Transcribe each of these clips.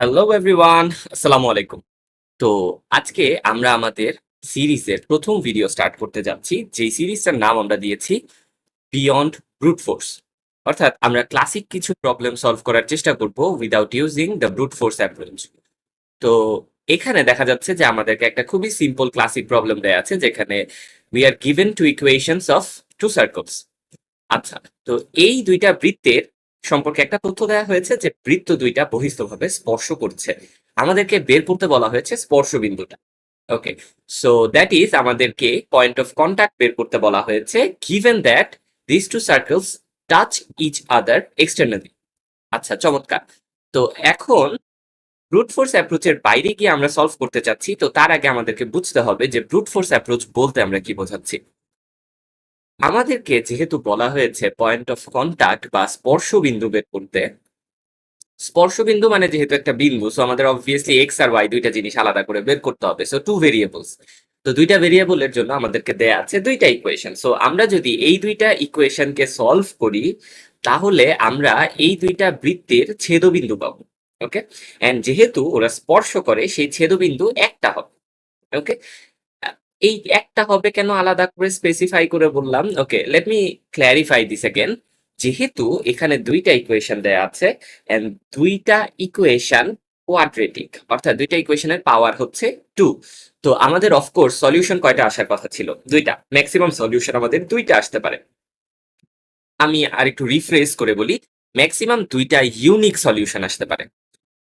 Hello everyone, আসসালামু আলাইকুম। তো আজকে আমরা আমাদের সিরিজের প্রথম ভিডিও স্টার্ট করতে যাচ্ছি। যেই সিরিজটার নাম আমরা দিয়েছি বিয়ন্ড ব্রুট ফোর্স। অর্থাৎ আমরা ক্লাসিক কিছু প্রবলেম সলভ করার চেষ্টা করব without using the brute force approach. তো এখানে দেখা যাচ্ছে যে আমাদেরকে একটা খুবই সিম্পল ক্লাসিক প্রবলেম দেয়া আছে, যেখানে we are given two equations of two circles. আচ্ছা, তো এই দুইটা বৃত্তের সম্পর্কে একটা তথ্য দেওয়া হয়েছে যে বৃত্ত দুইটা বহিস্থভাবে স্পর্শ করছে। আমাদেরকে বের করতে বলা হয়েছে স্পর্শ বিন্দুটা। ওকে, সো দ্যাট ইজ আমাদেরকে পয়েন্ট অফ কন্টাক্ট বের করতে বলা হয়েছে, given that this two circles touch each other externally. আচ্ছা, চমৎকার। তো এখন ব্রুট ফোর্স অ্যাপ্রোচের বাইরে গিয়ে আমরা সলভ করতে চাচ্ছি, তো তার আগে আমাদেরকে বুঝতে হবে যে ব্রুট ফোর্স অ্যাপ্রোচ বলতে আমরা কি বোঝাচ্ছি। আমাদেরকে যেহেতু বলা হয়েছে পয়েন্ট অফ কন্টাক্ট বা স্পর্শ বিন্দু বের করতে, স্পর্শ বিন্দু মানে যেহেতু একটা বিন্দু, সো আমাদের অবভিয়াসলি এক্স আর ওয়াই দুইটা জিনিস আলাদা করে বের করতে হবে। সো টু ভেরিয়েবলস, তো দুইটা ভেরিয়েবলের জন্য আমাদেরকে দেয়া আছে দুইটা ইকুয়েশন। সো আমরা যদি এই দুইটা ইকুয়েশনকে সলভ করি, তাহলে আমরা এই দুইটা বৃত্তের ছেদবিন্দু পাবো। ওকে, এন্ড যেহেতু ওরা স্পর্শ করে, সেই ছেদবিন্দু একটা হবে। ওকে, এই একটা হবে কেন আলাদা করে স্পেসিফাই করে বললাম, okay let me clarify this again. যেহেতু এখানে দুইটা ইকুয়েশন দেয়া আছে এন্ড দুইটা ইকুয়েশন কোয়াড্রেটিক, অর্থাৎ দুইটা ইকুয়েশনের পাওয়ার হচ্ছে 2, তো আমাদের অফকোর্স সলিউশন কয়টা আসার কথা ছিল? দুইটা। ম্যাক্সিমাম সলিউশন আমাদের দুইটা আসতে পারে। আমি আর একটু রিফ্রেশ করে বলি, ম্যাক্সিমাম দুইটা ইউনিক সলিউশন আসতে পারে।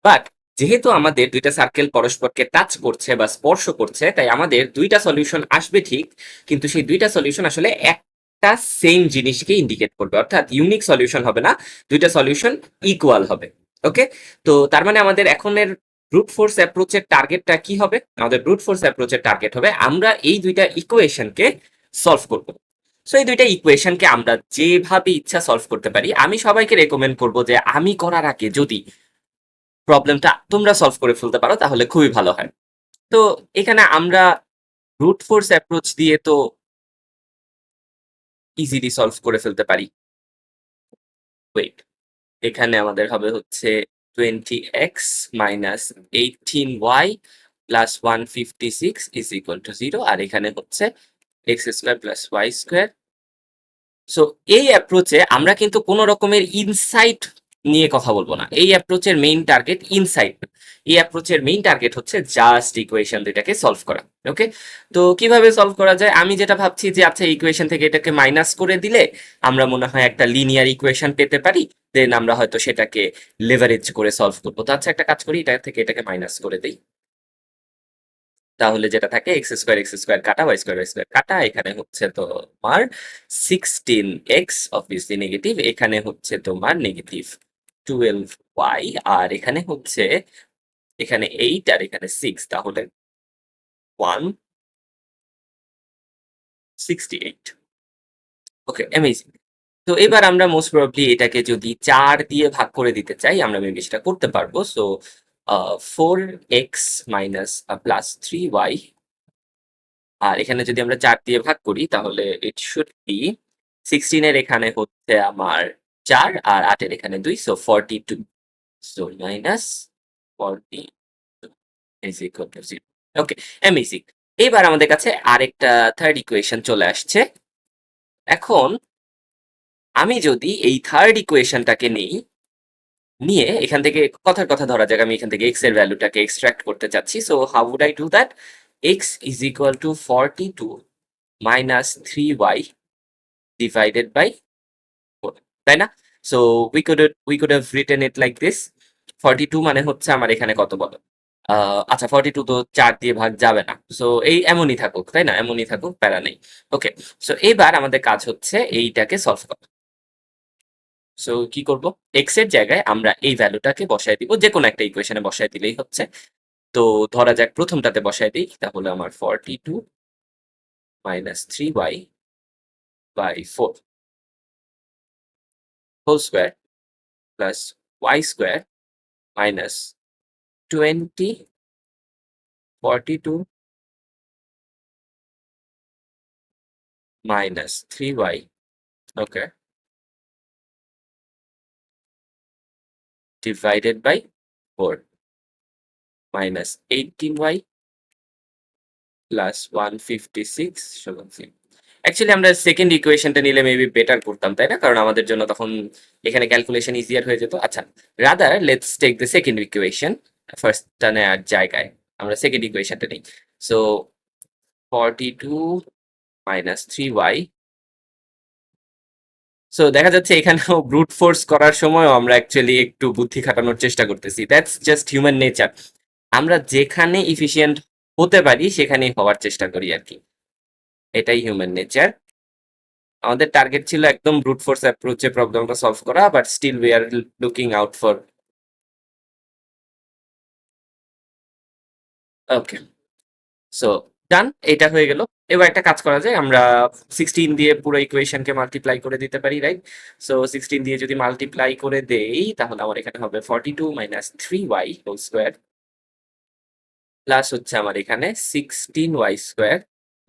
বাট যেহেতু আমাদের দুইটা সার্কেল পরস্পরকে টাচ করছে বা স্পর্শ করছে, তাই আমাদের দুইটা সলিউশন আসবে ঠিক, কিন্তু সেই দুইটা সলিউশন আসলে একটা সেম জিনিসকে ইন্ডিকেট করবে, অর্থাৎ ইউনিক সলিউশন হবে না, দুইটা সলিউশন ইকুয়াল হবে। ওকে, তো তার মানে আমাদের এখনের ব্রুট ফোর্স অ্যাপ্রোচের টার্গেটটা কি হবে? আমাদের ব্রুট ফোর্স অ্যাপ্রোচের টার্গেট হবে আমরা এই দুইটা ইকুয়েশনকে সলভ করব। সো এই দুইটা ইকুয়েশনকে আমরা যেভাবে ইচ্ছা সলভ করতে পারি। আমি সবাইকে রেকমেন্ড করব যে আমি করার আগে যদি প্রবলেমটা তোমরা সলভ করে ফেলতে পারো তাহলে খুবই ভালো হয়। তো এখানে আমরা ব্রুট ফোর্স অ্যাপ্রোচ দিয়ে তো ইজিলি সলভ করে ফেলতে পারি। ওয়েট, এখানে আমাদের হবে হচ্ছে 20x minus 18y plus 156 is equal to 0, আর এখানে হচ্ছে x square plus y square. So এই অ্যাপ্রোচে আমরা কিন্তু কোনো রকমের ইনসাইট নিয়ে কথা বলবো না। এই অ্যাপ্রোচের মেইন টার্গেট ইনসাইট। এই অ্যাপ্রোচের মেইন টার্গেট হচ্ছে জাস্ট ইকুয়েশন দুইটাকে সলভ করা। ওকে, তো কিভাবে সলভ করা যায়? আমি যেটা ভাবছি যে আচ্ছা, ইকুয়েশন থেকে এটাকে মাইনাস করে দিলে আমরা মনে হয় একটা লিনিয়ার ইকুয়েশন পেতে পারি, দেন আমরা হয়তো সেটাকে লেভারেজ করে সলভ করবো। তো আচ্ছা, একটা কাজ করি, এটা থেকে এটাকে মাইনাস করে দিই। তাহলে যেটা থাকে এক্স স্কোয়ার কাটা ওয়াই স্কোয়ার কাটা, এখানে হচ্ছে তোমার 16x, অবভিয়াসলি নেগেটিভ, এখানে হচ্ছে তোমার নেগেটিভ 12y, আর এখানে হচ্ছে এখানে 8 আর এখানে 6, তাহলে 168। ওকে, অ্যামেজিং। তো এবার আমরা মোস্ট প্রবাবলি এটাকে যদি 4 দিয়ে ভাগ করে দিতে চাই, আমরা মেবি সেটা করতে পারবো। So 4x minus plus 3y, আর এখানে যদি আমরা 4 দিয়ে ভাগ করি তাহলে ইট শুড বি 16 এর এখানে হচ্ছে আমার 4 আর 8 এর এখানে 2, so 42। So minus 42 is equal to 0। Okay, amazing. এবার আমাদের কাছে আরেকটা থার্ড ইকুয়েশন চলে আসছে। এখন আমি যদি এই থার্ড ইকুয়েশনটাকে নিই, নিয়ে এখান থেকে কথার কথা ধরা যাক আমি এখান থেকে x এর ভ্যালুটাকে এক্সট্রাক্ট করতে চাচ্ছি। So how would I do that? x is equal to 42 minus 3y divided by 4, তাই না? So we could have written it like this. 42 মানে হচ্ছে আমার এখানে কত বলো? আচ্ছা, 42 তো 4 দিয়ে ভাগ যাবে না, সো এই এমনই থাকুক, তাই না? এমনই থাকুক, প্যারা নেই। ওকে, সো এবার আমাদের কাজ হচ্ছে এইটাকে সলভ করা। সো কি করব? এক্স এর জায়গায় আমরা এই ভ্যালুটাকে বসায় দিব, যে কোনো একটা ইকুয়েশনে বসায় দিলেই হচ্ছে। তো ধরা যাক প্রথমটাতে বসায় দিই, তাহলে আমার 42 minus 3y by 4 whole square plus y square minus 20 42 minus 3y, okay, divided by 4। minus 18y plus 156 সমান 0। অ্যাকচুয়ালি আমরা সেকেন্ড ইকুয়েশনটা নিলে মেবি বেটার করতাম, তাই না? কারণ আমাদের জন্য তখন এখানে ক্যালকুলেশন ইজিয়ার হয়ে যেত। আচ্ছা, rather let's take the second equation. ফার্স্টটা নেওয়ার জায়গায় আমরা সেকেন্ড ইকুয়েশনটা নিই। So 42 minus 3y। সো দেখা যাচ্ছে এখানেও ব্রুট ফোর্স করার সময়ও আমরা অ্যাকচুয়ালি একটু বুদ্ধি খাটানোর চেষ্টা করতেছি। That's just human nature. আমরা যেখানে ইফিশিয়েন্ট হতে পারি সেখানেই হওয়ার চেষ্টা করি আর কি। এটাই হিউম্যান নেচার। আমাদের টার্গেট ছিল একদম ব্রুট ফোর্স অ্যাপ্রোচে প্রবলেমটা সলভ করা, but still we are looking out for. Okay, so done, এটা হয়ে গেল। এবার একটা কাজ করা যায়, আমরা 16 দিয়ে পুরো ইকুয়েশনকে মাল্টিপ্লাই করে দিতে পারি, রাইট? সো 16 দিয়ে যদি মাল্টিপ্লাই করে দেই তাহলে আমার এখানে হবে 42 minus 3y whole square plus হচ্ছে আমার এখানে 16y স্কোয়ার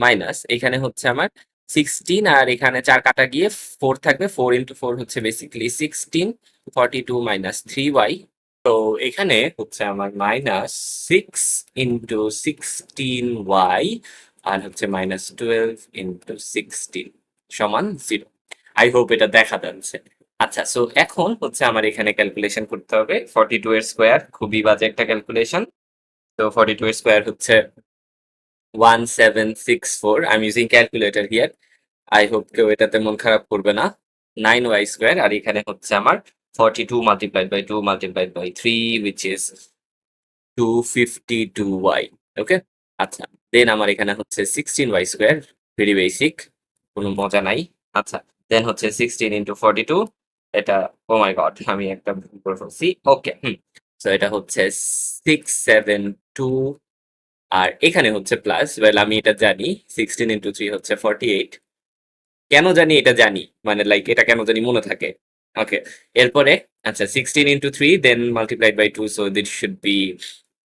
মাইনাস এখানে হচ্ছে আমার 16 আর এখানে 4 কাটা গিয়ে 4 থাকবে, 4 ইন্টু 4 হচ্ছে বেসিক্যালি 16, 42 মাইনাস 3y। তো এখানে হচ্ছে আমার মাইনাস 6 ইন্টু 16y আর হচ্ছে মাইনাস 12 ইন্টু 16 সমান 0। আই হোপ এটা দেখা যাচ্ছে। আচ্ছা, সো এখন হচ্ছে আমার এখানে ক্যালকুলেশন করতে হবে 42 এর স্কোয়ার, খুবই বাজে একটা ক্যালকুলেশন। তো 42 এর স্কোয়ার হচ্ছে 1764। I am using calculator here. I hope কেউ এটাতে মন খারাপ করবে না। 9y স্কোয়ার আর এখানে হচ্ছে আমার 42 multiplied by 2 multiplied by 3 which is 252y। ওকে, আচ্ছা, দেন আমার এখানে হচ্ছে 16y স্কোয়ার, ভেরি বেসিক, কোনো মজা নাই। আচ্ছা, দেন হচ্ছে 16 ইন্টু 42, এটা ও মাই গড আমি একটা ভুল করে ফেলছি। ওকে, সো এটা হচ্ছে 672 আর এখানে হচ্ছে প্লাস, ওয়েল আমি এটা জানি 16 ইন্টু 3 হচ্ছে 48। কেন জানি এটা জানি, মানে লাইক এটা কেন জানি মনে থাকে। ওকে, এরপরে আচ্ছা 16 into 3 then multiplied by 2, so this should be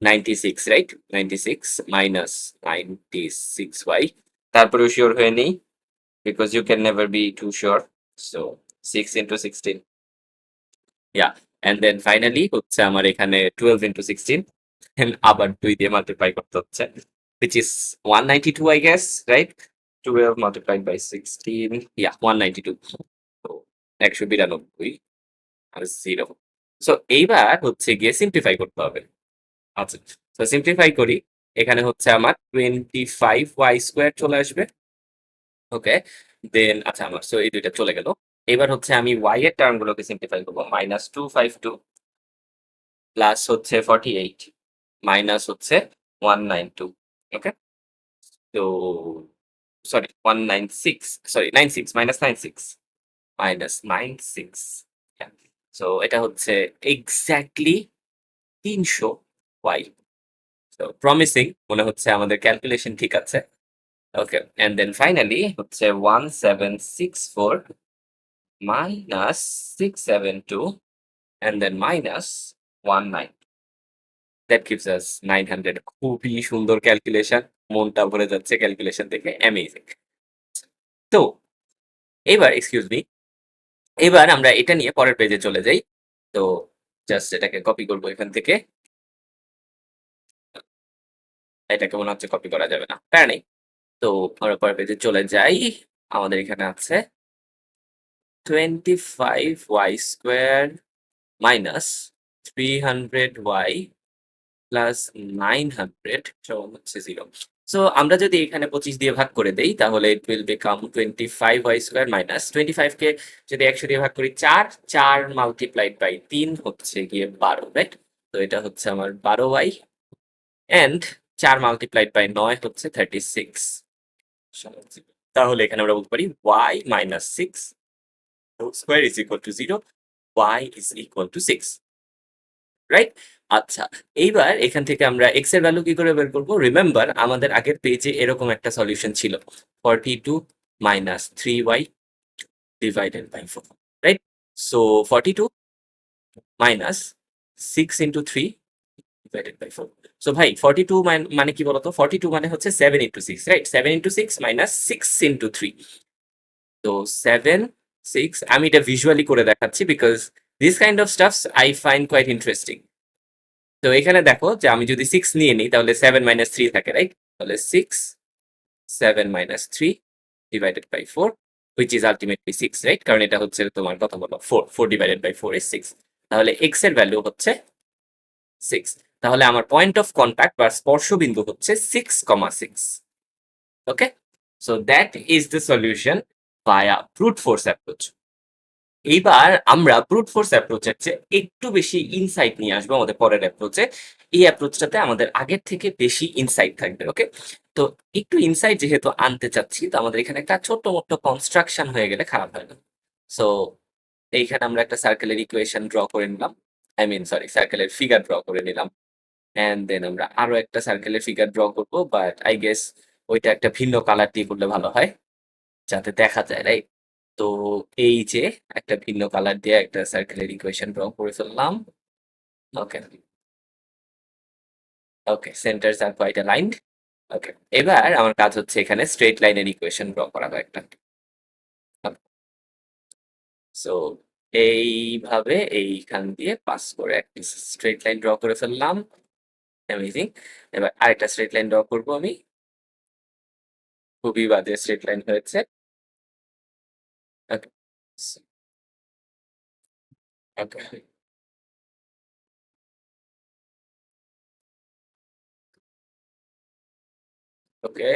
96, right? 96 minus 96y। তারপরেও শিওর হয়ে নেই, because you can never be too sure. So 6 into 16, yeah, and then finally হচ্ছে আমার এখানে 12 ইন্টু 16 আবার 2 দিয়ে মাল্টিপ্লাই করতে হচ্ছে, which is 192 I guess, right? 12 multiplied by 16, yeah, 192। তো 192 আর 0। সো এইবার হচ্ছে গিয়ে সিম্পলিফাই করতে হবে। আচ্ছা, তো সিম্পলিফাই করি। এখানে হচ্ছে আমার 25y স্কোয়ার চলে আসবে। ওকে, দেন আচ্ছা আমার সো এই দুইটা চলে গেল। এবার হচ্ছে আমি y এর টার্মগুলোকে সিম্পলিফাই করবো। মাইনাস 252 প্লাস হচ্ছে 48 মাইনাস হচ্ছে 192। ওকে, তো sorry 196, sorry 96 minus 96 minus 96। So এটা হচ্ছে এক্স্যাক্টলি 300 ওয়াই। তো প্রমিসিং মনে হচ্ছে, আমাদের ক্যালকুলেশন ঠিক আছে। ওকে, এন্ড দেন ফাইনালি হচ্ছে 1764 minus 672 and then minus 19, that gives us 900। খুবই সুন্দর ক্যালকুলেশন, মনটা ভরে যাচ্ছে ক্যালকুলেশন দেখে, অ্যামেজিং। তো এবার এক্সকিউজ মি, এবার আমরা এটা নিয়ে পরের পেজে চলে যাই। তো জাস্ট এটাকে কপি করবো এখান থেকে। এটাকে মনে হচ্ছে কপি করা যাবে না, প্যারা নেই। তো আমরা পরের পেজে চলে যাই। আমাদের এখানে আছে 25y square minus 300y plus 900 সমান হচ্ছে 0। সো আমরা যদি এখানে 25 দিয়ে ভাগ করে দেই তাহলে it will become 25y square minus 25 কে যদি 100 দিয়ে ভাগ করি 4, 4 মাল্টিপ্লাইড বাই 3 হচ্ছে গিয়ে 12, রাইট? তো এটা হচ্ছে আমার 12y এন্ড 4 মাল্টিপ্লাইড বাই 9 হচ্ছে 36। তাহলে এখানে আমরা বলতে পারি y minus 6 square is equal to 0, y is equal two 6, right? আচ্ছা, এইবার এখান থেকে আমরা এক্স এর ভ্যালু কি করে বের করবো? রিমেম্বার আমাদের আগের পেজে এরকম একটা সলিউশন ছিল, 42 minus 3y divided by 4, right? So 42 minus 6 into 3 divided by 4। So ভাই 42 মানে কি বলতো? 42 মানে হচ্ছে 7 into 6, right? 7 into 6 minus 6 into 3। তো 7, 6, আমি এটা ভিজুয়ালি করে দেখাচ্ছি because this kind of stuffs I find quite interesting. তো এখানে দেখো যে আমি যদি 6 নিয়ে নিই তাহলে 7 - 3 থাকে, রাইট? তাহলে 6 7 - 3 divided by 4 which is ultimately 6, রাইট? কারণ এটা হচ্ছে তোমার কত বলো 4 ডিভাইডেড বাই 4 is 6। তাহলে x এর ভ্যালু হচ্ছে 6। তাহলে আমার পয়েন্ট অফ কন্টাক্ট বা স্পর্শবিন্দু হচ্ছে 6,6। Okay, so that is the solution via brute force approach. এইবার আমরা ব্রুট ফোর্স অ্যাপ্রোচের চেয়ে একটু বেশি ইনসাইট নিয়ে আসবো আমাদের পরের অ্যাপ্রোচে। এই অ্যাপ্রোচটাতে আমাদের আগের থেকে বেশি ইনসাইট থাকবে। ওকে, তো একটু ইনসাইট যেহেতু আনতে চাচ্ছি, তো আমাদের এখানে একটা ছোট্ট মোট্ট কনস্ট্রাকশন হয়ে গেলে খারাপ হয় না। সো এইখানে আমরা একটা সার্কেলের ইকুয়েশন ড্র করে নিলাম, আই মিন সরি সার্কেলের ফিগার ড্র করে নিলাম। অ্যান্ড দেন আমরা আরো একটা সার্কেলের ফিগার ড্র করবো, বাট আই গেস ওইটা একটা ভিন্ন কালার দিয়ে করলে ভালো হয়, যাতে দেখা যায়, রাইট? তো এই যে একটা ভিন্ন কালার দিয়ে একটা সার্কেলের ইকুয়েশন ড্র করে ফেললাম। ওকে, ওকে, সেন্টারস আর কোয়াইট অ্যালাইনড। ওকে, এবার আমার কাজ হচ্ছে এখানে স্ট্রেট লাইনের ইকুয়েশন ড্র করা কয়েকটা। সো এইভাবে এইখান দিয়ে পাস করে একটা স্ট্রেট লাইন ড্র করে ফেললাম। অ্যামেজিং। এবার আরেকটা স্ট্রেট লাইন ড্র করবো আমি। খুবই বাজে স্ট্রেট লাইন হয়েছে। ওকে, ওকে, ওকে,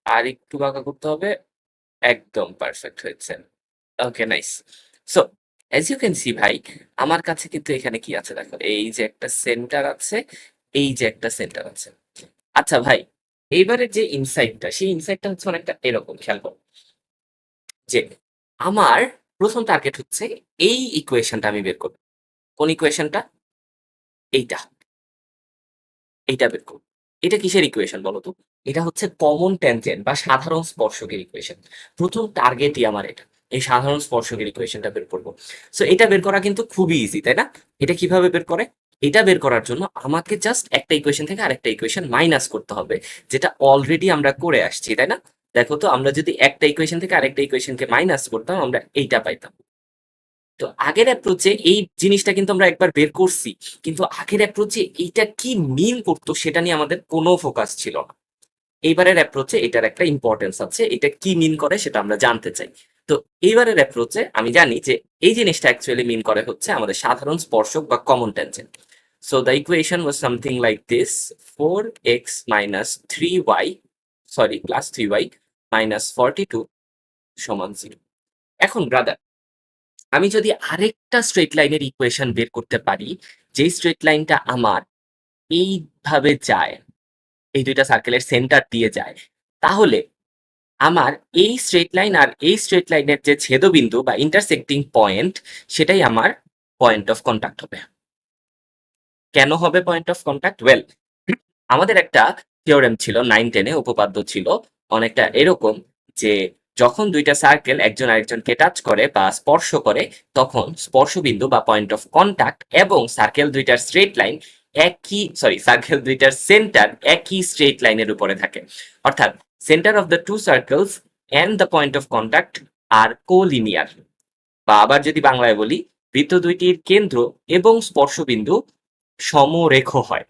আর একটু বাঁকা করতে হবে। একদম পারফেক্ট হয়েছে। Okay, nice. So as you can see ভাই, আমার কাছে কিন্তু এখানে কি আছে দেখো, এই যে একটা সেন্টার আছে, এই যে একটা সেন্টার আছে। আচ্ছা ভাই, এইবারে যে ইনসাইটটা, সেই ইনসাইটটা হচ্ছে অনেকটা এরকম, খেয়াল করো যে আমার প্রথম টার্গেট হচ্ছে এই ইকুয়েশনটা আমি বের করব। কোন ইকুয়েশনটা? এইটা, এইটা বের করব। এটা কিসের ইকুয়েশন বলো তো? এটা হচ্ছে কমন ট্যানজেন্ট বা সাধারণ স্পর্শকের ইকুয়েশন। প্রথম টার্গেটই আমার এটা, এই সাধারণ স্পর্শকের ইকুয়েশনটা বের করব। সো এটা বের করা কিন্তু খুবই ইজি, তাই না? এটা কিভাবে বের করে? এটা বের করার জন্য আমাকে জাস্ট একটা ইকুয়েশন থেকে আরেকটা ইকুয়েশন মাইনাস করতে হবে, যেটা অলরেডি আমরা করে আসছি, তাই না? দেখো তো, আমরা যদি একটা ইকুয়েশন থেকে আরেকটা ইকুয়েশনকে মাইনাস করতাম আমরা এইটা পাইতাম। তো আগের অ্যাপ্রোচে এই জিনিসটা কিন্তু আমরা একবার বের করছি, কিন্তু আগের অ্যাপ্রোচে এইটা কি মিন করতো সেটা নিয়ে আমাদের কোনো ফোকাস ছিল না। এইবারের অ্যাপ্রোচে এটার একটা ইম্পর্টেন্স আছে, এটা কি মিন করে সেটা আমরা জানতে চাই। তো এইবারের অ্যাপ্রোচে আমি জানি যে এই জিনিসটা অ্যাকচুয়ালি মিন করে হচ্ছে আমাদের সাধারণ স্পর্শক বা common tangent. So the equation was something like this: 4x - 3y, sorry plus 3y - 42 সমান 0। এখন ব্রাদার, আমি যদি আরেকটা স্ট্রেট লাইনের ইকুয়েশন বের করতে পারি, যেই স্ট্রেট লাইনটা আমার এইভাবে যায়, এই দুইটা সার্কেলের সেন্টার দিয়ে যায়, তাহলে আমার এই স্ট্রেট লাইন আর এই স্ট্রেট লাইনের যে ছেদবিন্দু বা ইন্টারসেক্টিং পয়েন্ট, সেটাই আমার পয়েন্ট অফ কন্টাক্ট হবে। কেন হবে পয়েন্ট অফ কন্টাক্ট? ওয়েল, আমাদের একটা থিওরেম ছিল 9-10-এ, উপপাদ্য ছিল অনেকটা এরকম যে যখন দুইটা সার্কেল একজন আরেকজনকে টাচ করে বা স্পর্শ করে, তখন স্পর্শবিন্দু বা পয়েন্ট অফ কন্টাক্ট এবং সার্কেল দুইটার স্ট্রেট লাইন একই, সরি সার্কেল দুইটার সেন্টার একই স্ট্রেট লাইনের উপরে থাকে। অর্থাৎ centre of the two circles and the point of contact আর কোলিনিয়ার, বা আবার যদি বাংলায় বলি, বৃত্ত দুইটির কেন্দ্র এবং স্পর্শবিন্দু সমরেখ হয়।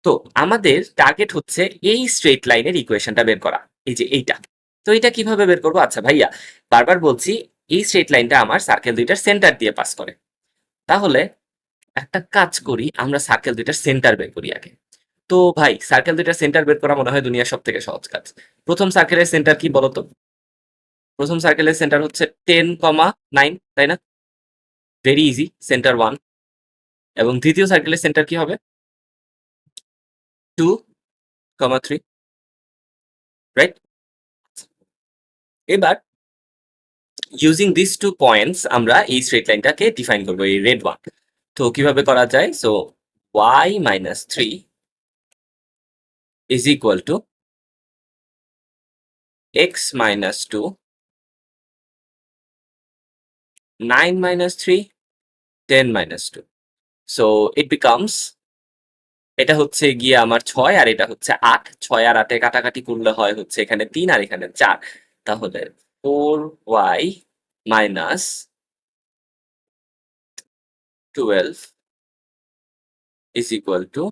তো আমাদের টার্গেট হচ্ছে এই স্ট্রেট লাইনের ইকুয়েশনটা বের করা, এই যে এইটা। তো এটা কিভাবে বের করবো? আচ্ছা ভাইয়া, বারবার বলছি, এই স্ট্রেট লাইনটা আমার সার্কেল দুইটার সেন্টার দিয়ে পাস করে। তাহলে একটা কাজ করি, আমরা সার্কেল দুইটার সেন্টার বের করি আগে। তো ভাই, সার্কেল দুইটার সেন্টার বের করা মনে হয় দুনিয়ার সব থেকে সহজ কাজ। প্রথম সার্কেলের সেন্টার কি বলতো? প্রথম সার্কেলের সেন্টার হচ্ছে 10,9, তাই না? Very easy, centre 1। এবং দ্বিতীয় সার্কেলের সেন্টার কি হবে? 2,3, রাইট? এবার ইউজিং দিস টু পয়েন্টস আমরা এই স্ট্রেট লাইনটাকে ডিফাইন করবো, এই রেড ওয়ান। তো কিভাবে করা যায়? So y - 3 is equal two x - 2, 9 - 3, 10 - 2। So it becomes, এটা হচ্ছে গিয়ে আমার 6 আর এটা হচ্ছে 8। 6 আর 8 কাটাকাটি করলে হয় হচ্ছে এখানে 3 আর এখানে 4। তাহলে 4y - 12 is equal two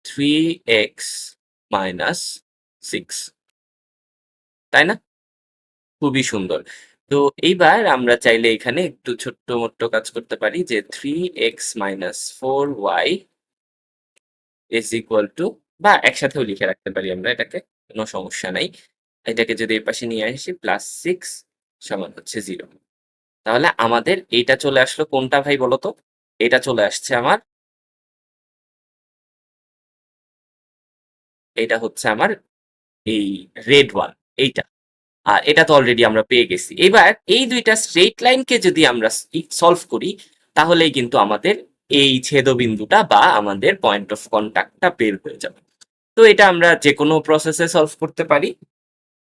3x minus 6, তাই না? খুবই সুন্দর। তো এইবার আমরা চাইলে এখানে একটু ছোট্ট মোট্ট কাজ করতে পারি যে 3x minus 4y is equal two, বা একসাথেও লিখে রাখতে পারি আমরা এটাকে, কোনো সমস্যা নাই। এটাকে যদি এই পাশে নিয়ে আসি প্লাস 6 সমান হচ্ছে 0। তাহলে আমাদের এইটা চলে আসলো কোনটা ভাই বলো তো? এটা চলে আসছে আমার, এটা হচ্ছে আমার এই রেড ওয়ান, এইটা। আর এটা তো অলরেডি আমরা পেয়ে গেছি। এবার এই দুইটা স্ট্রেট লাইনকে যদি আমরা সলভ করি, তাহলেই কিন্তু আমাদের এই ছেদবিন্দুটা বা আমাদের পয়েন্ট অফ কন্টাক্টটা বের হয়ে যাবে। তো এটা আমরা যে কোনো প্রসেসে সলভ করতে পারি,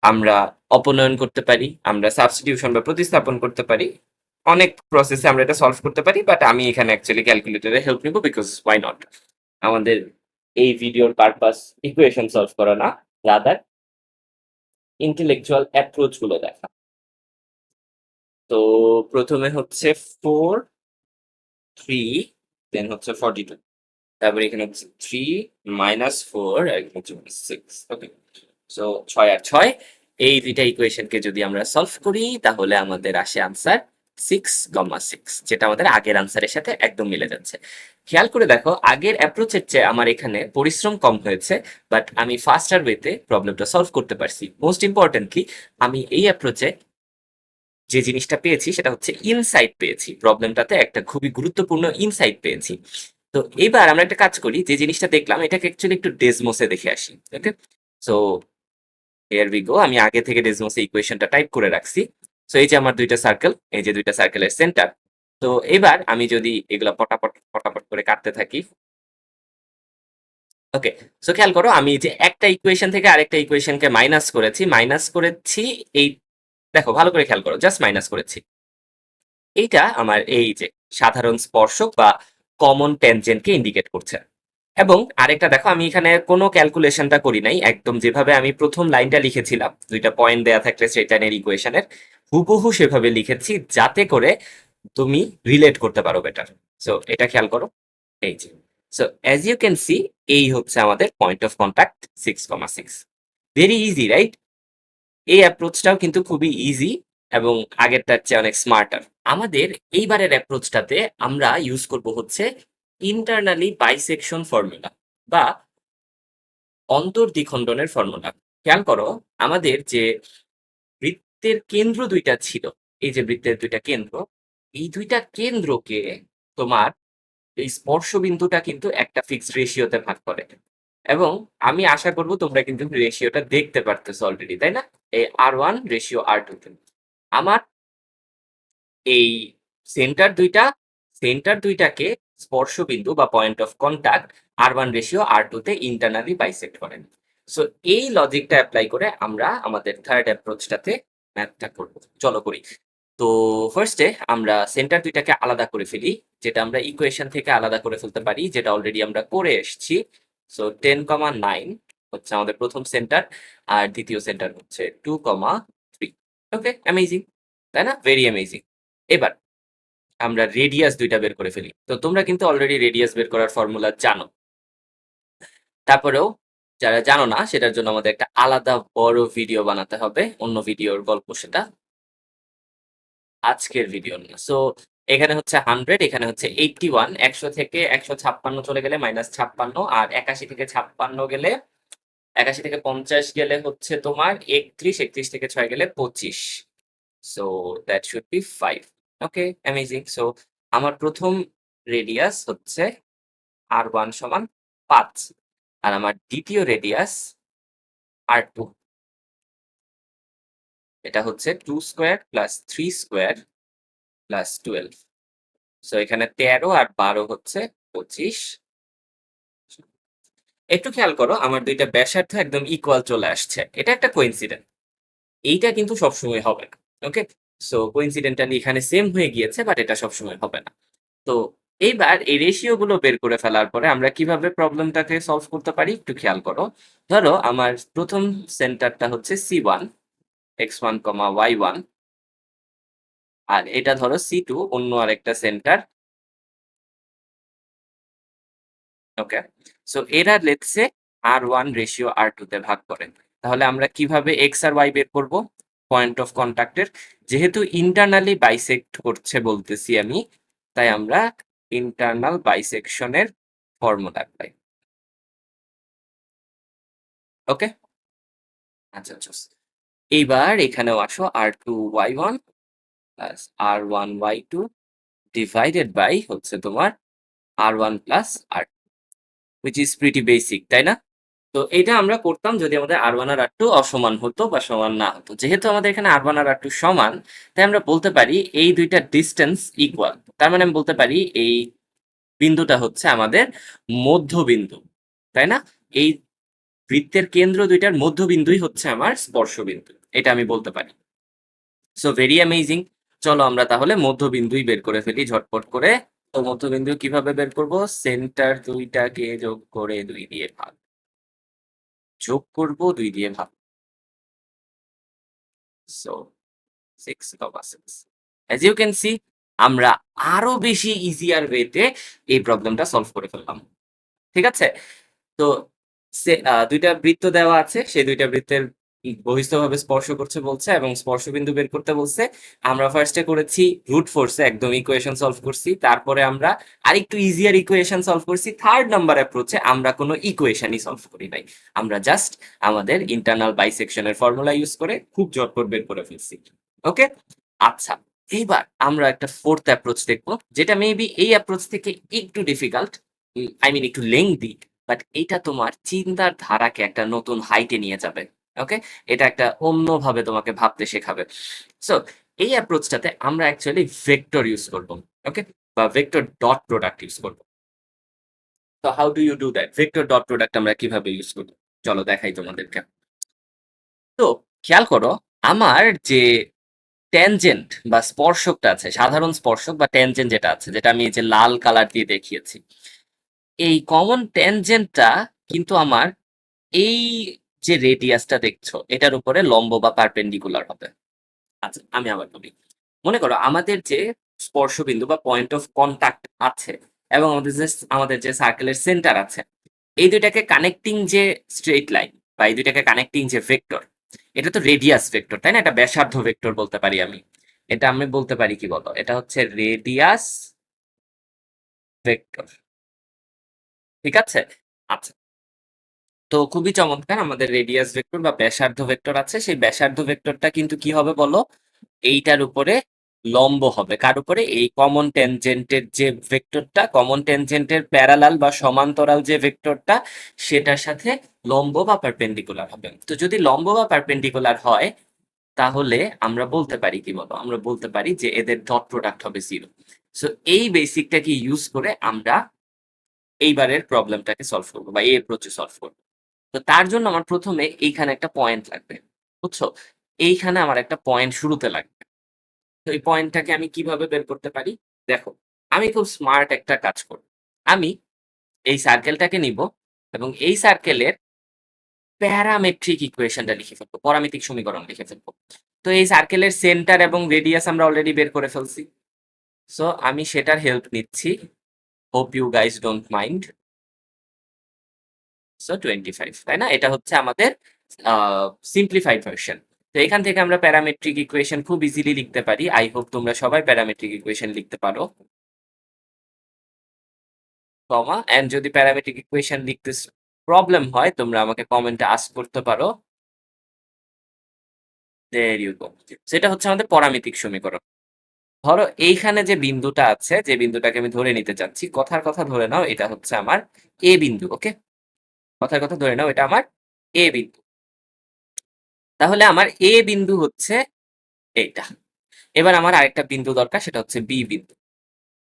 আমরা অপনয়ন করতে পারি, আমরা সাবস্টিটিউশন বা প্রতিস্থাপন করতে পারি, অনেক প্রসেসে আমরা এটা সলভ করতে পারি। বাট আমি এখানে অ্যাকচুয়ালি ক্যালকুলেটরের হেল্প নিব, বিকজ ওয়াই নট। আমাদের এই ভিডিওর পারপাস ইকুয়েশন সলভ করা না, রাদার ইন্টেলেকচুয়াল অ্যাপ্রোচ গুলো দেখা। তো প্রথমে হচ্ছে 4 3 দেন হচ্ছে 42, তারপরে এখানে হচ্ছে 3 মাইনাস 4 আর এখানে হচ্ছে 6। ওকে, সো 6 আর 6, এই দুইটা ইকুয়েশনকে যদি আমরা সলভ করি তাহলে আমাদের আসে আনসার 6,6, যেটা আমাদের আগের আনসারের সাথে একদম মিলে যাচ্ছে। খেয়াল করে দেখো, আগের অ্যাপ্রোচের চেয়ে আমার এখানে পরিশ্রম কম হয়েছে, বাট আমি ফাস্টার ওয়েতে প্রবলেমটা সলভ করতে পারছি। মোস্ট ইম্পর্টেন্টলি আমি এই অ্যাপ্রোচে যে জিনিসটা পেয়েছি সেটা হচ্ছে ইনসাইট পেয়েছি, প্রবলেমটাতে একটা খুবই গুরুত্বপূর্ণ ইনসাইট পেয়েছি। তো এবার আমরা একটা কাজ করি, যে জিনিসটা দেখলাম এটাকে অ্যাকচুয়ালি একটু ডেসমোসে দেখে আসি। ওকে, সো হিয়ার উই গো। আমি আগে থেকে ডেসমোসে ইকুয়েশনটা টাইপ করে রাখছি। সো এই যে আমার দুইটা সার্কেল, এই যে দুইটা সার্কেলের সেন্টার। তো এবার আমি যদি এগুলা পটাপট পটাপট করে কাটতে থাকি। ওকে, সো খেয়াল করো, আমি যে একটা ইকুয়েশন থেকে আরেকটা ইকুয়েশনকে মাইনাস করেছি এই, দেখো ভালো করে খেয়াল করো, জাস্ট মাইনাস করেছি। এইটা আমার এই যে সাধারণ স্পর্শক বা কমন ট্যানজেন্টকে ইন্ডিকেট করছে। এবং আরেকটা দেখো, আমি এখানে কোনো ক্যালকুলেশনটা করি নাই, একদম যেভাবে আমি প্রথম লাইনটা লিখেছিলাম, দুইটা পয়েন্ট দেয়া থাকলে স্ট্রেট লাইনের ইকুয়েশনের হুবহু সেভাবে লিখেছি, যাতে করে তুমি রিলেট করতে পারো বেটার। সো এটা খেয়াল করো, এই যে। So as you can see, এই হচ্ছে আমাদের point of contact 6,6। Very easy, right? এই অ্যাপ্রোচটাও কিন্তু খুবই ইজি এবং আগেরটার চেয়ে অনেক স্মার্টার। আমাদের এইবারের অ্যাপ্রোচটাতে আমরা ইউজ করব হচ্ছে ইন্টারনালি বাইসেকশন ফর্মুলা বা অন্তর্দ্বিখণ্ডনের ফর্মুলা। খেয়াল করো, আমাদের যে বৃত্তের কেন্দ্র দুইটা ছিল, এই যে বৃত্তের দুইটা কেন্দ্র, এই দুইটা কেন্দ্রকে তোমার এই স্পর্শ বিন্দুটা কিন্তু একটা ফিক্সড রেশিওতে ভাগ করে। এবং আমি আশা করব তোমরা কিন্তু রেশিওটা দেখতে পারতেছো অলরেডি, তাই না? এই R1 রেশিও R2 তে আমার এই সেন্টার দুইটা, সেন্টার দুইটাকে স্পর্শবিন্দু বা point of contact R1 ratio R2 তে ইন্টারনালি বাইসেক্ট করেন। সো এই লজিকটা অ্যাপ্লাই করে আমরা আমাদের থার্ড অ্যাপ্রোচটাতে ম্যাথটা করব। চলো করি। তো ফার্স্টে আমরা সেন্টার দুইটাকে আলাদা করে ফেলি, যেটা আমরা ইকুয়েশন থেকে আলাদা করে ফেলতে পারি, যেটা অলরেডি আমরা করে এসেছি। সো 10,9 হচ্ছে আমাদের প্রথম সেন্টার, আর দ্বিতীয় সেন্টার হচ্ছে 2,3। ওকে, অ্যামেজিং, তাই না? Very amazing. এবার আমরা রেডিয়াস দুইটা বের করে ফেলি। তো তোমরা কিন্তু অলরেডি রেডিয়াস বের করার ফর্মুলা জানো। তারপরেও যারা জানো না, সেটার জন্য আমাদের একটা আলাদা বড় ভিডিও বানাতে হবে, অন্য ভিডিওর গল্প সেটা, আজকের ভিডিও না। সো এখানে হচ্ছে 100, এখানে হচ্ছে 81, 100 থেকে 156 চলে গেলে -56, আর 81 থেকে 56 গেলে, 81 থেকে 50 গেলে হচ্ছে তোমার 31, 31 থেকে 6 গেলে 25। So that should be 5। Okay, amazing. So আমার প্রথম রেডিয়াস হচ্ছে R1 সমান 5, আর আমার দ্বিতীয় রেডিয়াস R2, এটা হচ্ছে 2 square plus 3 square plus 12। So এখানে 13 আর 12 হচ্ছে 25। একটু খেয়াল করো, আমার দুইটা ব্যাসার্ধ একদম ইকুয়াল চলে আসছে, এটা একটা কোইন্সিডেন্ট। এইটা কিন্তু সবসময় হবে না। ওকে, সো কোইন্সিডেন্টালি এখানে সেম হয়ে গিয়েছে, বাট এটা সবসময় হবে না। তো এইবার এই রেশিও গুলো বের করে ফেলার পরে আমরা কিভাবে প্রবলেমটাকে সলভ করতে পারি একটু খেয়াল করো। ধরো আমার প্রথম সেন্টারটা হচ্ছে C1, x1, y1, আর এটা ধরো C2, অন্য আরেকটা সেন্টার ওকে, সো এরা লেটস সে R1:R2 তে ভাগ করে। তাহলে আমরা কিভাবে এক্স আর ওয়াই বের করব? পয়েন্ট অফ কন্টাক্টের, যেহেতু ইন্টারনালি বাইসেক্ট করছে বলতেছি আমি, তাই আমরা ইন্টারনাল বাইসেকশনের ফর্মুলা অ্যাপ্লাই। ওকে, আচ্ছা আচ্ছা, এইবার এখানেও আসো, R2:Y1 plus R1:Y2 divided by হচ্ছে তোমার R1 plus R, which is pretty basic, তাই না? তো এটা আমরা করতাম যদি আমাদের R1 আর R2 অসমান হতো বা সমান না হতো। যেহেতু আমাদের এখানে R1 আর R2 সমান, তাই আমরা বলতে পারি এই দুইটা ডিস্টেন্স ইকুয়াল। তার মানে আমি বলতে পারি এই বিন্দুটা হচ্ছে আমাদের মধ্যবিন্দু, তাই না? এই বৃত্তের কেন্দ্র দুইটার মধ্যবিন্দুই হচ্ছে আমার স্পর্শবিন্দু, এটা আমি বলতে পারি। So very amazing. চলো আমরা তাহলে মধ্যবিন্দুই বের করে ফেলি ঝটপট করে। তো মধ্যবিন্দু কিভাবে বের করব? সেন্টার দুইটাকে যোগ করে 2 দিয়ে ভাগ, যোগ করব 2 দিয়ে ভাগ, so 6/6। As you can see, আমরা আরো বেশি ইজিয়ার ওয়েতে এই প্রবলেমটা সলভ করে ফেললাম। ঠিক আছে? তো দুইটা বৃত্ত দেওয়া আছে, সেই দুইটা বৃত্তের বহিস্থভাবে স্পর্শ করছে বলছে এবং স্পর্শবিন্দু বের করতে বলছে। আমরা ফার্স্টে করেছি ব্রুট ফোর্সে একদম ইকুয়েশন সলভ করছি, তারপরে আমরা আরেকটু ইজিয়ার ইকুয়েশন সলভ করছি। থার্ড নাম্বার অ্যাপ্রোচে আমরা কোনো ইকুয়েশনই সলভ করি নাই, আমরা জাস্ট আমাদের ইন্টারনাল বাইসেকশনের ফর্মুলা ইউজ করে খুব ঝটপট বের করে ফেলছি। ওকে, আচ্ছা, এইবার আমরা একটা ফোর্থ অ্যাপ্রোচ দেখবো, যেটা মেবি এই অ্যাপ্রোচ থেকে একটু ডিফিকাল্ট, আই মিন একটু লেংদি, বাট এটা তোমার চিন্তার ধারাকে একটা নতুন হাইটে নিয়ে যাবে। ওকে, এটা একটা অন্যভাবে তোমাকে ভাবতে শেখাবে। সো এই অ্যাপ্রোচটাতে আমরা অ্যাকচুয়ালি ভেক্টর ইউজ করব। ওকে, বা ভেক্টর ডট প্রোডাক্ট ইউজ করব। তো how do you do that? Vector dot product আমরা কিভাবে ইউজ করব? চলো দেখাই তোমাদেরকে। তো খেয়াল করো, আমার যে ট্যানজেন্ট বা স্পর্শকটা আছে, সাধারণ স্পর্শক বা ট্যানজেন্ট যেটা আছে, যেটা আমি এই যে লাল কালার দিয়ে দেখিয়েছি, এই কমন ট্যানজেন্টটা কিন্তু আমার এই যে রেডিয়াসটা দেখছো এটার উপরে লম্ব বা পারপেন্ডিকুলার হবে। আচ্ছা, আমি আবার বলি, মনে করো আমাদের যে স্পর্শবিন্দু বা পয়েন্ট অফ কন্টাক্ট আছে এবং আমাদের যে সার্কেলের সেন্টার আছে, এই দুইটাকে কানেক্টিং যে স্ট্রেট লাইন বা এই দুইটাকে কানেক্টিং যে ভেক্টর, এটা তো রেডিয়াস ভেক্টর, তাই না? এটা ব্যাসার্ধ ভেক্টর বলতে পারি আমি। এটা আমি বলতে পারি কি বলো, এটা হচ্ছে রেডিয়াস ভেক্টর। ঠিক আছে, আচ্ছা, তো খুবই চমৎকার, আমাদের রেডিয়াস ভেক্টর বা ব্যাসার্ধ ভেক্টর আছে। সেই ব্যাসার্ধ ভেক্টরটা কিন্তু কি হবে বলো? এইটার উপরে লম্ব হবে। কার উপরে? এই কমন ট্যানজেন্টের যে ভেক্টরটা, কমন ট্যানজেন্টের প্যারালাল বা সমান্তরাল যে ভেক্টরটা, সেটার সাথে লম্ব বা পারপেন্ডিকুলার হবে। তো যদি লম্ব বা পারপেন্ডিকুলার হয়, তাহলে আমরা বলতে পারি কি বলো? আমরা বলতে পারি যে এদের ডট প্রোডাক্ট হবে 0। সো এই বেসিকটাকে ইউজ করে আমরা এইবারের প্রবলেমটাকে সলভ করবো বা এই অ্যাপ্রোচে সলভ করবো। তো তার জন্য আমার প্রথমে এইখানে একটা পয়েন্ট লাগবে, বুঝছো? এইখানে আমার একটা পয়েন্ট শুরুতে লাগবে। তো এই পয়েন্টটাকে আমি কিভাবে বের করতে পারি? দেখো, আমি খুব স্মার্ট একটা কাজ করব। আমি এই সার্কেলটাকে নিব এবং এই সার্কেলের প্যারামেট্রিক ইকুয়েশনটা লিখে ফেলবো, পরামিতিক সমীকরণ লিখে ফেলবো। তো এই সার্কেলের সেন্টার এবং রেডিয়াস আমরা অলরেডি বের করে ফেলছি। সো আমি সেটার হেল্প নিচ্ছি। Hope you guys don't mind. So 25, তাই না? এটা হচ্ছে আমাদের সিম্পলিফাইড ভার্সন। তো এখান থেকে আমরা প্যারামেট্রিক ইকুয়েশন খুব ইজিলি লিখতে পারি। আই হোপ তোমরা সবাই প্যারামেট্রিক ইকুয়েশন লিখতে পারো। কমা, এন্ড যদি প্যারামেট্রিক ইকুয়েশন লিখতে প্রবলেম হয়, তোমরা আমাকে কমেন্টে আস্ক করতে পারো। There you go. সেটা হচ্ছে আমাদের পরামিতিক সমীকরণ। ধরো এইখানে যে বিন্দুটা আছে, যে বিন্দুটাকে আমি ধরে নিতে চাচ্ছি, কথার কথা ধরে নাও এটা হচ্ছে আমার এ বিন্দু। ওকে, কথার কথা ধরে নাও এটা আমার এ বিন্দু। তাহলে আমার এ বিন্দু হচ্ছে এইটা। এবার আমার আরেকটা বিন্দু দরকার, সেটা হচ্ছে বি বিন্দু।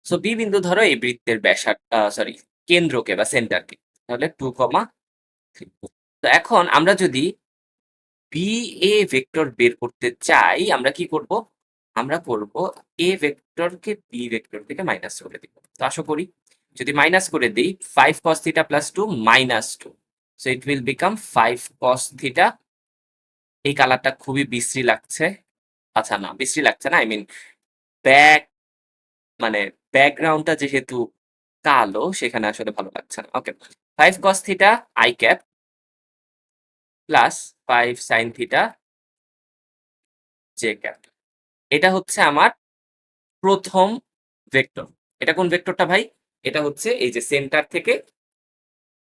সো বি বিন্দু ধরো এই বৃত্তের ব্যাসার্ধ, সরি, কেন্দ্রকে বা সেন্টারকে। তাহলে 2,3। তো এখন আমরা যদি বি এ ভেক্টর বের করতে চাই, আমরা কি করব? আমরা করব এ ভেক্টরকে বি ভেক্টর থেকে মাইনাস করে দিব। তো আশা করি যদি মাইনাস করে দিই, 5 cos theta plus 2 minus 2, so it will become 5 cos theta. এই কালারটা খুবই বিশ্রী লাগছে। আচ্ছা, না বিশ্রী লাগছে না, আই মিন ব্যাক, মানে ব্যাকগ্রাউন্ডটা যেহেতু কালো, সেখানে আসলে ভালো লাগছে না। ওকে। 5 cos theta i cap plus 5 sin theta j cap. এটা হচ্ছে আমার প্রথম ভেক্টর। এটা কোন ভেক্টরটা ভাই? এটা হচ্ছে এই যে সেন্টার থেকে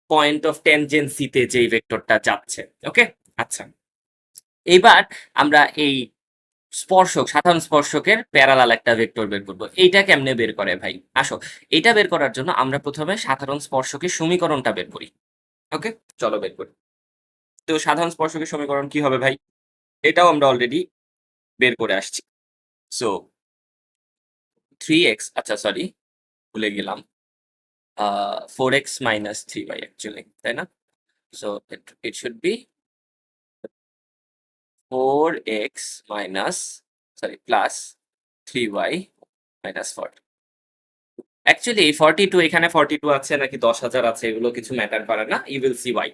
পয়েন্ট অফ টেনজেন্সিতে যেই ভেক্টরটা যাচ্ছে। ওকে? আচ্ছা। এইবার আমরা এই সাধারণ স্পর্শকের প্যারালাল একটা ভেক্টর বের করব। এইটা কেমনে বের করে ভাই? আসো, এটা বের করার জন্য আমরা প্রথমে সাধারণ স্পর্শকের সমীকরণটা বের করি। ওকে? চলো বের করি। তো সাধারণ স্পর্শকের সমীকরণ কি হবে ভাই? এটাও আমরা অলরেডি বের করে আসছি। সো 3x, আচ্ছা সরি, ভুলে গেলাম। 4x minus 3y actually, তাই না? So it should be 4x minus, sorry, plus 3y minus 4. Actually 42, এখানে 42 আছে নাকি 10,000 আছে এগুলো কিছু ম্যাটার করে না। You will see Y.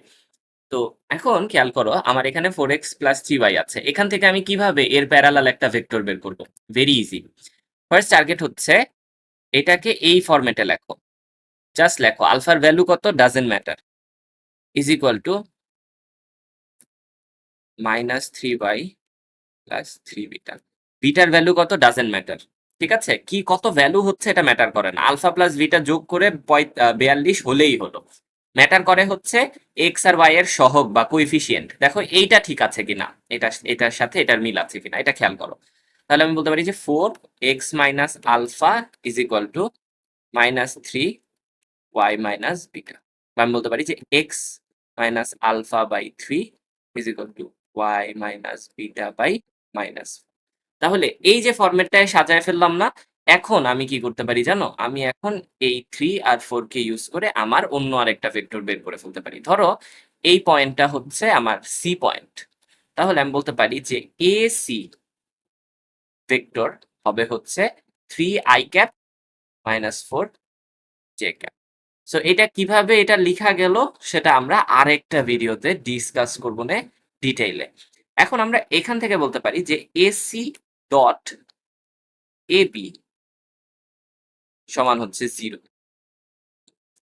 তো এখন খেয়াল করো, আমার এখানে 4x প্লাস 3y আছে। এখান থেকে আমি কিভাবে এর প্যারালাল একটা ভেক্টর বের করব? Very easy. ফার্স্ট টার্গেট হচ্ছে এটাকে এই ফরম্যাটে লেখো। জাস্ট লেখো আলফার ভ্যালু কত doesn't matter is equal to minus 3y plus 3 beta. Bitter value কত ডাজেন্ট ম্যাটার। ঠিক আছে, কি কত ভ্যালু হচ্ছে এটা ম্যাটার করে না। আলফা প্লাস বিটা যোগ করে 42 হলেই হলো। ম্যাটার করে হচ্ছে এক্স আর ওয়াই এর সহগ বা কোইফিসিয়েন্ট। দেখো এইটা ঠিক আছে কিনা, এটার সাথে এটার মিল আছে কিনা, এটা খেয়াল করো। তাহলে আমি বলতে পারি যে 4x minus alpha is equal to minus 3y minus beta. বা আমি বলতে পারি যে x minus alpha by 3 is equal to y minus beta by minus. তাহলে এই যে ফরম্যাটটায় সাজায় ফেললাম না, এখন আমি কি করতে পারি জানো? আমি এখন এই 3 আর 4 কে ইউজ করে আমার অন্য আরেকটা ভেক্টর বের করে ফেলতে পারি। ধরো এই পয়েন্টটা হচ্ছে আমার সি পয়েন্ট। তাহলে আমি বলতে পারি যে এ সি ভেক্টর হবে হচ্ছে 3i cap minus 4 J cap. So এটা কিভাবে এটা লিখা গেল সেটা আমরা আরেকটা ভিডিওতে ডিসকাস করবো না ডিটেইলে। এখন আমরা এখান থেকে বলতে পারি যে এসি ডট এ বি সমান হচ্ছে 0।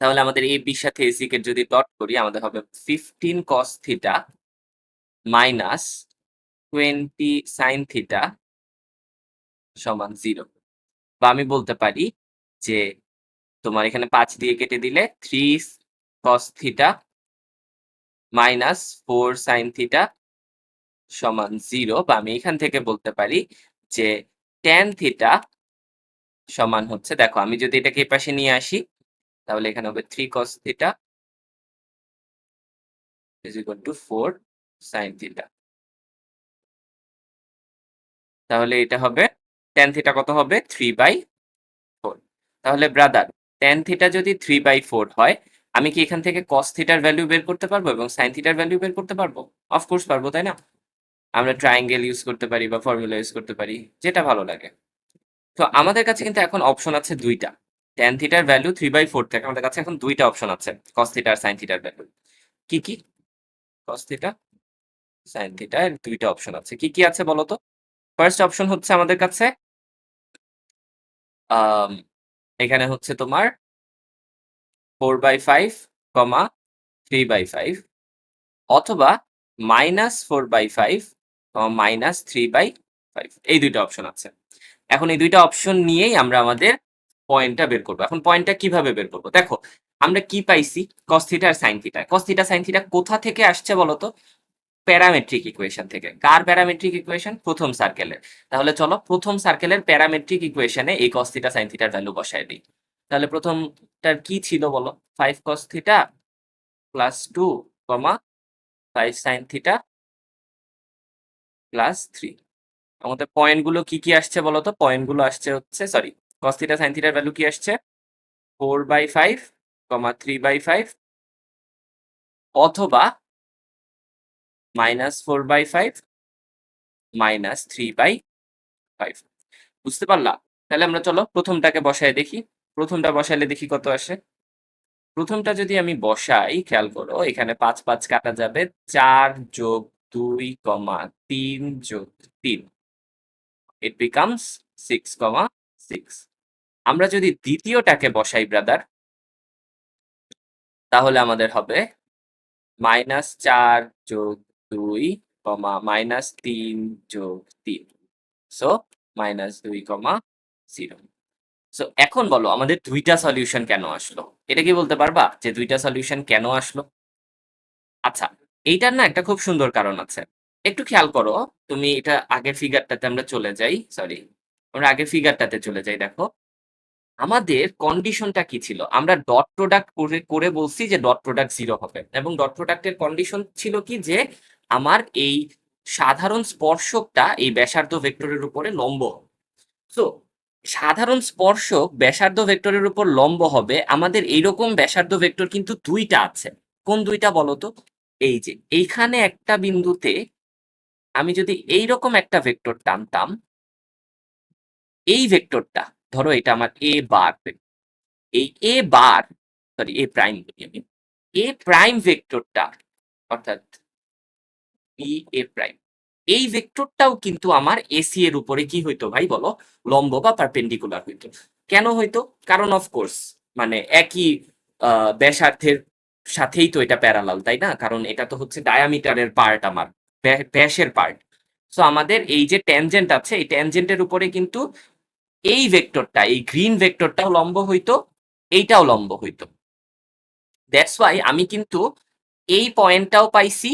তাহলে আমাদের এ বির সাথে এসি কে যদি ডট করি আমাদের হবে 15 cos theta minus 20 sin theta সমান 0। বা আমি বলতে পারি যে তোমার এখানে 5 দিয়ে কেটে দিলে 3 cos theta minus 4 sin theta সমান 0। বা আমি এখান থেকে বলতে পারি যে tan থিটা সমান হচ্ছে, দেখো আমি যদি এটাকে এই পাশে নিয়ে আসি তাহলে এখানে হবে 3 cos theta is equal to 4 sin theta. তাহলে এটা হবে tan থিটা কত হবে 3/4। তাহলে ব্রাদার tan থিটা যদি 3/4 হয়, আমি কি এখান থেকে cos থিটার ভ্যালু বের করতে পারবো এবং sin থিটার ভ্যালু বের করতে পারবো? অফকোর্স পারবো, তাই না? আমরা ট্রায়াঙ্গেল ইউজ করতে পারি বা ফর্মুলা ইউজ করতে পারি, যেটা ভালো লাগে। তো আমাদের কাছে কিন্তু এখন অপশন আছে দুইটা। tan থিটার ভ্যালু 3/4 থেকে আমাদের কাছে এখন দুইটা অপশন আছে cos থিটা আর sin থিটার ভ্যালু। কি কি? cos থিটা sin থিটা এর দুইটা অপশন আছে। কি কি আছে বলো তো? ফার্স্ট অপশন হচ্ছে আমাদের কাছে আম, এখানে হচ্ছে তোমার 4/5 কমা 3/5 অথবা -4/5 -3/5, এই দুইটা অপশন আছে। এখন এই দুইটা অপশন নিয়েই আমরা আমাদের পয়েন্টটা বের করবো। এখন পয়েন্টটা কিভাবে বের করবো? দেখো আমরা কি পাইছি, cos থিটা আর sin theta. cos theta sin theta কোথা থেকে আসছে বলতো? প্যারামেট্রিক ইকুয়েশন থেকে। কার প্যারামেট্রিক ইকুয়েশন? প্রথম সার্কেলের। তাহলে চলো প্রথম সার্কেলের প্যারামেট্রিক ইকুয়েশনে এই cos থিটা sin থিটার ভ্যালু বসায় দিই। তাহলে প্রথমটার কি ছিল বলো? 5 cos থিটা প্লাস 2 কমা 5 sin থিটা প্লাস 3। আমাদের পয়েন্ট গুলো কি কি আসছে বলতো? পয়েন্ট গুলো আসছে হচ্ছে, সরি, cos থিটা sin থিটার ভ্যালু কি আসছে? 4/5 কমা 3/5 অথবা -4/5 -3/5। বুঝতে পারলা? তাহলে আমরা চলো প্রথমটাকে বসায় দেখি। প্রথমটা বসাইলে দেখি কত আসে। প্রথমটা যদি আমি বসাই, খেয়াল করো এখানে 5 5 কাটা যাবে, 4 যোগ 2 কমা 3 যোগ 3, ইট বিকামস 6 কমা 6। আমরা যদি দ্বিতীয়টাকে বসাই ব্রাদার, তাহলে আমাদের হবে -4 যোগ 2 কমা -3 যোগ 3, সো -2, 0। সো এখন বলো আমাদের দুইটা সলিউশন কেন আসলো? এটা কি বলতে পারবা যে দুইটা সলিউশন কেন আসলো? আচ্ছা, এইটার না একটা খুব সুন্দর কারণ আছে। একটু খেয়াল করো, তুমি এটা আগের ফিগারটাতে আমরা চলে যাই, সরি, আমরা আগের ফিগারটাতে চলে যাই। দেখো আমাদের কন্ডিশনটা কি ছিল? আমরা ডট প্রোডাক্ট করে করে বলছি যে ডট প্রোডাক্ট 0 হবে, এবং ডট প্রোডাক্টের কন্ডিশন ছিল কি যে আমার এই সাধারণ স্পর্শকটা এই ব্যাসার্ধ ভেক্টরের উপরে লম্ব। সো সাধারণ স্পর্শক ব্যাসার্ধ ভেক্টরের উপর লম্ব হবে। আমাদের এইরকম ব্যাসার্ধ ভেক্টর কিন্তু দুইটা আছে। কোন দুইটা বলো তো? এই যে এইখানে একটা বিন্দুতে আমি যদি এইরকম একটা ভেক্টর টানতাম, এই ভেক্টরটা ধরো এটা আমার এ বার, এই এ বার, সরি এ প্রাইম বলি আমি, এ প্রাইম ভেক্টরটা অর্থাৎ বি এ প্রাইম, এই ভেক্টরটাও কিন্তু আমার এসি এর উপরে কি হইতো ভাই বলো? লম্ব বা পারপেন্ডিকুলার হইতো। কেন হইতো? কারণ অফ কোর্স মানে একই ব্যাসার্ধের সাথেই তো এটা প্যারালাল, তাই না? কারণ এটা তো হচ্ছে ডায়ামিটারের পার্ট, আমার ব্যাসের পার্ট। সো আমাদের এই যে ট্যানজেন্ট আছে, এই ট্যানজেন্টের উপরে কিন্তু এই ভেক্টরটা, এই গ্রিন ভেক্টরটাও লম্ব হইতো, এইটাও লম্ব হইতো। দ্যাটস ওয়াই আমি কিন্তু এই পয়েন্টটাও পাইছি,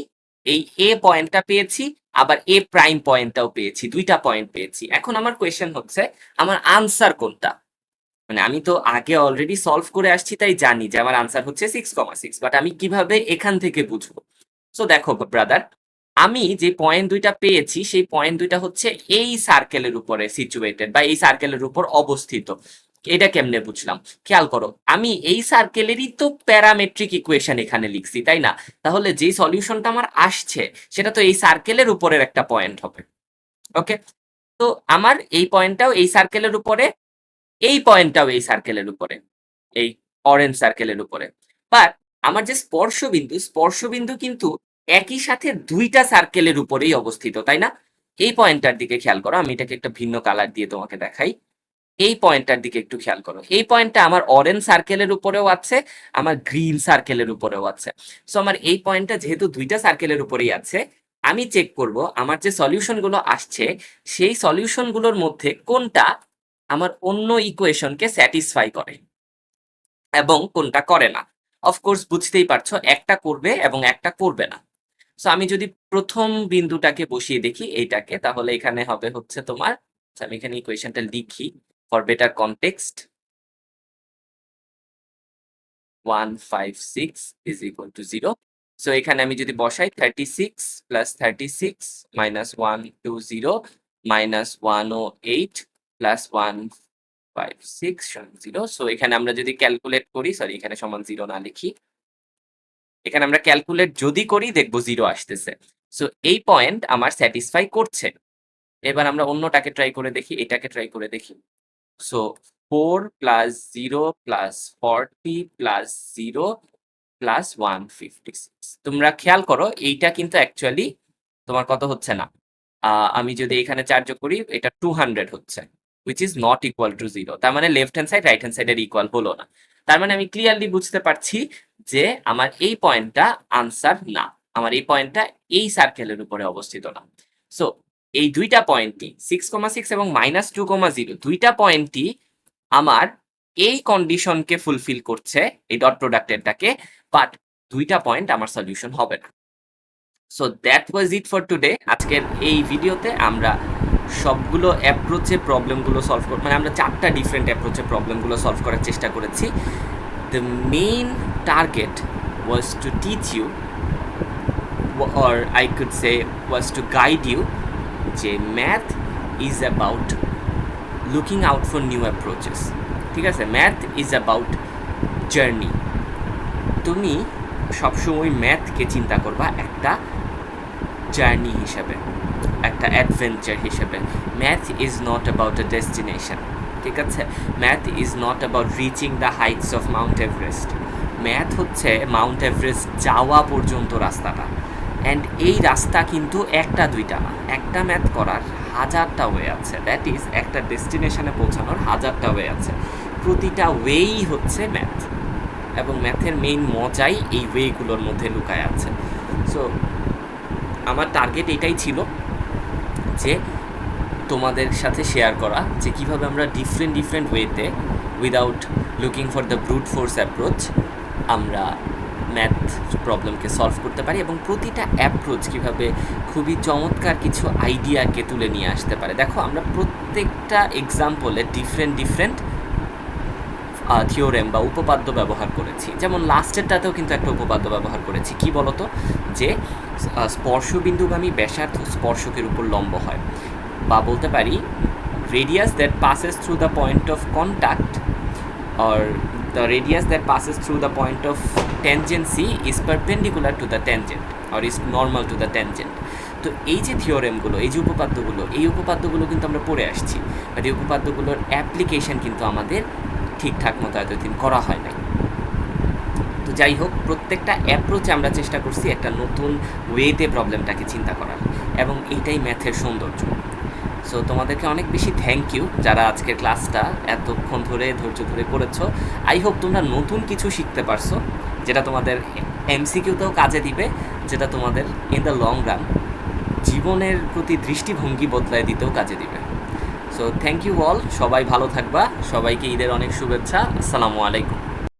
এই এ পয়েন্টটা পেয়েছি, আবার এ প্রাইম পয়েন্টটাও পেয়েছি, দুইটা পয়েন্ট পেয়েছি। এখন আমার কোয়েশ্চেন হচ্ছে আমার আনসার কোনটা? মানে আমি তো আগে অলরেডি সলভ করে আসছি, তাই জানি যে আমার আনসার হচ্ছে 6,6, বাট আমি কিভাবে এখান থেকে বুঝবো? সো দেখো ব্রাদার, আমি যে পয়েন্ট দুইটা পেয়েছি সেই পয়েন্ট দুইটা হচ্ছে এই সার্কেলের উপরে সিচুয়েটেড বা এই সার্কেলের উপর অবস্থিত। এটা কেমনে বুঝলাম? খেয়াল করো, আমি এই সার্কেলেরই তো প্যারামেট্রিক ইকুয়েশন এখানে লিখছি, তাই না? তাহলে যে সলিউশনটা আমার আসছে সেটা তো এই সার্কেলের উপরের একটা পয়েন্ট হবে। ওকে, তো আমার এই পয়েন্টটাও এই সার্কেলের উপরে, এই পয়েন্টটাও এই সার্কেলের উপরে, এই অরেঞ্জ সার্কেলের উপরে। বাট আমার যে স্পর্শবিন্দু, স্পর্শবিন্দু কিন্তু একই সাথে দুইটা সার্কেলের উপরেই অবস্থিত, তাই না? এই পয়েন্টটার দিকে খেয়াল করো, আমি এটাকে একটা ভিন্ন কালার দিয়ে তোমাকে দেখাই। এই পয়েন্টটার দিকে একটু খেয়াল করো, এই পয়েন্টটা আমার অরেঞ্জ সার্কেলের উপরেও আছে, আমার গ্রিন সার্কেলের উপরেও আছে। সো আমার এই পয়েন্টটা যেহেতু দুইটা সার্কেলের উপরেই আছে, আমি চেক করব আমার যে সলিউশন গুলো আসছে সেই সলিউশন গুলোর মধ্যে কোনটা আমার অন্য ইকুয়েশনকে স্যাটিসফাই করে এবং কোনটা করে না। অফকোর্স বুঝতেই পারছো, একটা করবে এবং একটা করবে না। সো আমি যদি প্রথম বিন্দুটাকে বসিয়ে দেখি এইটাকে, তাহলে এখানে হবে হচ্ছে তোমার, আমি এখানে ইকুয়েশনটা লিখি for better context, 156 is equal to 0. So এখানে আমি যদি বসাই 36 প্লাস 36 মাইনাস 120 মাইনাস 108 প্লাস 156 সমান 0। সো এখানে আমরা যদি ক্যালকুলেট করি, সরি এখানে সমান 0 না লিখি, এখানে আমরা ক্যালকুলেট যদি করি দেখবো 0 আসতেছে। সো এই পয়েন্ট আমার স্যাটিসফাই করছে। এবার আমরা অন্যটাকে ট্রাই করে দেখি, এটাকে ট্রাই করে দেখি। So 4 plus 0 plus 40 plus 0 plus 156। তোমরা খেয়াল করো এইটা কিন্তু অ্যাকচুয়ালি তোমার কত হচ্ছে না। আমি যদি এখানে 4 যোগ করি এটা 200 হচ্ছে, which is not equal to 0। তার মানে left hand side right hand সাইডের ইকুয়াল হলো না। তার মানে আমি ক্লিয়ারলি বুঝতে পারছি যে আমার এই পয়েন্টটা আনসার না, আমার এই পয়েন্টটা এই সার্কেলের উপরে অবস্থিত না। সো এই দুইটা পয়েন্টই 6,6 এবং -2,0 দুইটা পয়েন্টই আমার এই কন্ডিশনকে ফুলফিল করছে, এই ডট প্রোডাক্টেরটাকে, বাট দুইটা পয়েন্ট আমার সলিউশন হবে না। So that was it for today. আজকের এই ভিডিওতে আমরা সবগুলো অ্যাপ্রোচে প্রবলেমগুলো সলভ করব, মানে আমরা 4টা ডিফারেন্ট অ্যাপ্রোচে প্রবলেমগুলো সলভ করার চেষ্টা করেছি। The main target was to teach you, or I could say was to guide you যে math is about looking out for new approaches. ঠিক আছে, ম্যাথ ইজ অ্যাবাউট জার্নি। তুমি সবসময় ম্যাথকে চিন্তা করবা একটা জার্নি হিসেবে, একটা অ্যাডভেঞ্চার হিসেবে। Math is not about a destination. ঠিক আছে, math is not about reaching the Heights of Mount Everest. Math হচ্ছে মাউন্ট এভারেস্ট যাওয়া পর্যন্ত রাস্তাটা। অ্যান্ড এই রাস্তা কিন্তু একটা দুইটা না, একটা ম্যাথ করার হাজারটা ওয়ে আছে। দ্যাট ইজ একটা ডেস্টিনেশনে পৌঁছানোর হাজারটা ওয়ে আছে, প্রতিটা ওয়েই হচ্ছে ম্যাথ। এবং ম্যাথের মেইন মজাই এই ওয়েগুলোর মধ্যে লুকায় আছে। সো আমার টার্গেট এটাই ছিল যে তোমাদের সাথে শেয়ার করা যে কীভাবে আমরা ডিফারেন্ট ওয়েতে without looking for the brute force approach আমরা ম্যাথ প্রবলেমকে সলভ করতে পারি, এবং প্রতিটা অ্যাপ্রোচ কীভাবে খুবই চমৎকার কিছু আইডিয়াকে তুলে নিয়ে আসতে পারে। দেখো আমরা প্রত্যেকটা এক্সাম্পলে ডিফারেন্ট থিওরেম বা উপপাদ্য ব্যবহার করেছি। যেমন লাস্টেরটাতেও কিন্তু একটা উপপাদ্য ব্যবহার করেছি, কি বলতো, যে স্পর্শবিন্দুগামী ব্যাসার্ধ স্পর্শকের উপর লম্ব হয়, বা বলতে পারি radius that passes through the point of contact or the radius that passes through the point of tangency is perpendicular to the tangent or is normal to the tangent. তো এই যে থিওরেমগুলো, এই যে উপপাদ্যগুলো কিন্তু আমরা পড়ে আসছি, বাট এই উপপাদ্যগুলোর অ্যাপ্লিকেশন কিন্তু আমাদের ঠিকঠাক মতো এতদিন করা হয় নাই। তো যাই হোক, প্রত্যেকটা অ্যাপ্রোচে আমরা চেষ্টা করছি একটা নতুন ওয়েতে প্রবলেমটাকে চিন্তা করার, এবং এইটাই ম্যাথের সৌন্দর্য। সো তোমাদেরকে অনেক বেশি থ্যাংক ইউ যারা আজকের ক্লাসটা এতক্ষণ ধরে ধৈর্য ধরে করেছো। আই হোপ তোমরা নতুন কিছু শিখতে পারছো, যেটা তোমাদের এমসিকিউতেও কাজে দিবে, যেটা তোমাদের ইন দ্য লং রান জীবনের প্রতি দৃষ্টিভঙ্গি বদলায় দিতেও কাজে দিবে। সো থ্যাংক ইউ অল, সবাই ভালো থাকবা, সবাইকে ঈদের অনেক শুভেচ্ছা। আসসালামু আলাইকুম।